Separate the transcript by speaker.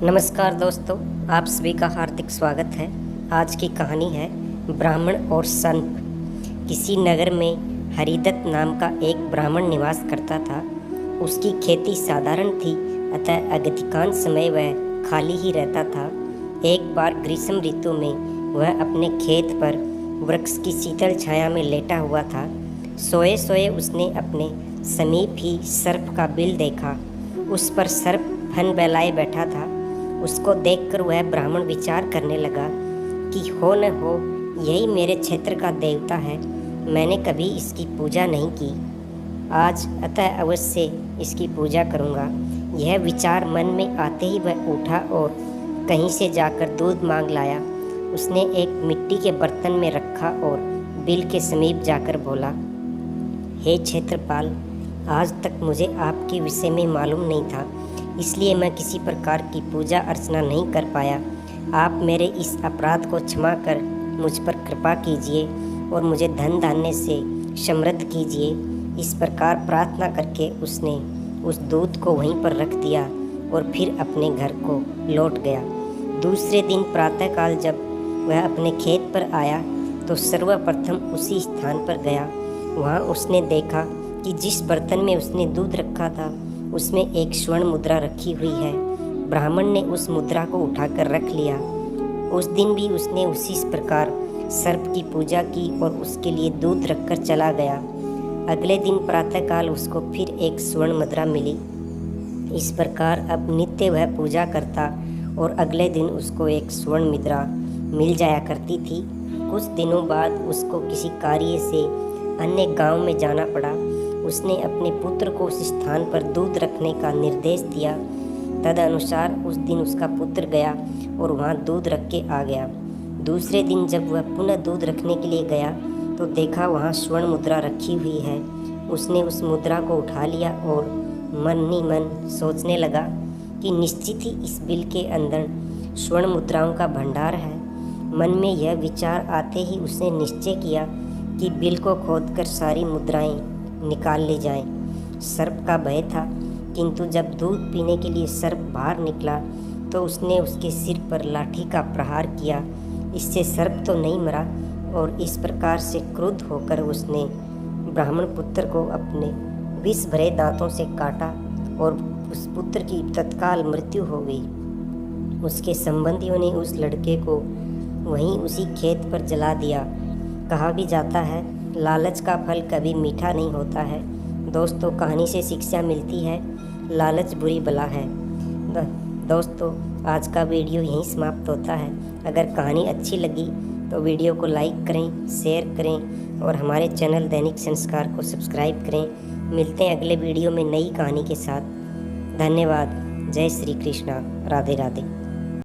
Speaker 1: नमस्कार दोस्तों, आप सभी का हार्दिक स्वागत है। आज की कहानी है ब्राह्मण और सर्प। किसी नगर में हरिदत्त नाम का एक ब्राह्मण निवास करता था। उसकी खेती साधारण थी, अतः अधिकांश समय वह खाली ही रहता था। एक बार ग्रीष्म ऋतु में वह अपने खेत पर वृक्ष की शीतल छाया में लेटा हुआ था। सोए सोए उसने अपने समीप ही सर्प का बिल देखा। उस पर सर्प फन फैलाए बैठा था। उसको देखकर वह ब्राह्मण विचार करने लगा कि हो न हो यही मेरे क्षेत्र का देवता है। मैंने कभी इसकी पूजा नहीं की, आज अतः अवश्य इसकी पूजा करूँगा। यह विचार मन में आते ही वह उठा और कहीं से जाकर दूध मांग लाया। उसने एक मिट्टी के बर्तन में रखा और बिल के समीप जाकर बोला, हे क्षेत्रपाल, आज तक मुझे आपके विषय में मालूम नहीं था, इसलिए मैं किसी प्रकार की पूजा अर्चना नहीं कर पाया। आप मेरे इस अपराध को क्षमा कर मुझ पर कृपा कीजिए और मुझे धन धान्य से समृद्ध कीजिए। इस प्रकार प्रार्थना करके उसने उस दूध को वहीं पर रख दिया और फिर अपने घर को लौट गया। दूसरे दिन प्रातःकाल जब वह अपने खेत पर आया तो सर्वप्रथम उसी स्थान पर गया। वहाँ उसने देखा कि जिस बर्तन में उसने दूध रखा था उसमें एक स्वर्ण मुद्रा रखी हुई है। ब्राह्मण ने उस मुद्रा को उठाकर रख लिया। उस दिन भी उसने उसी प्रकार सर्प की पूजा की और उसके लिए दूध रखकर चला गया। अगले दिन प्रातःकाल उसको फिर एक स्वर्ण मुद्रा मिली। इस प्रकार अब नित्य वह पूजा करता और अगले दिन उसको एक स्वर्ण मुद्रा मिल जाया करती थी। कुछ दिनों बाद उसको किसी कार्य से अन्य गांव में जाना पड़ा। उसने अपने पुत्र को उस स्थान पर दूध रखने का निर्देश दिया। तदनुसार उस दिन उसका पुत्र गया और वहाँ दूध रख के आ गया। दूसरे दिन जब वह पुनः दूध रखने के लिए गया तो देखा वहाँ स्वर्ण मुद्रा रखी हुई है। उसने उस मुद्रा को उठा लिया और मन ही मन सोचने लगा कि निश्चित ही इस बिल के अंदर स्वर्ण मुद्राओं का भंडार है। मन में यह विचार आते ही उसने निश्चय किया कि बिल को खोदकर सारी मुद्राएं निकाल ली जाएं। सर्प का भय था, किंतु जब दूध पीने के लिए सर्प बाहर निकला तो उसने उसके सिर पर लाठी का प्रहार किया। इससे सर्प तो नहीं मरा और इस प्रकार से क्रुद्ध होकर उसने ब्राह्मण पुत्र को अपने विष भरे दांतों से काटा और उस पुत्र की तत्काल मृत्यु हो गई। उसके संबंधियों ने उस लड़के को वहीं उसी खेत पर जला दिया। कहा भी जाता है, लालच का फल कभी मीठा नहीं होता है। दोस्तों, कहानी से शिक्षा मिलती है, लालच बुरी बला है। दोस्तों, आज का वीडियो यहीं समाप्त होता है। अगर कहानी अच्छी लगी तो वीडियो को लाइक करें, शेयर करें और हमारे चैनल दैनिक संस्कार को सब्सक्राइब करें। मिलते हैं अगले वीडियो में नई कहानी के साथ। धन्यवाद। जय श्री कृष्णा। राधे राधे।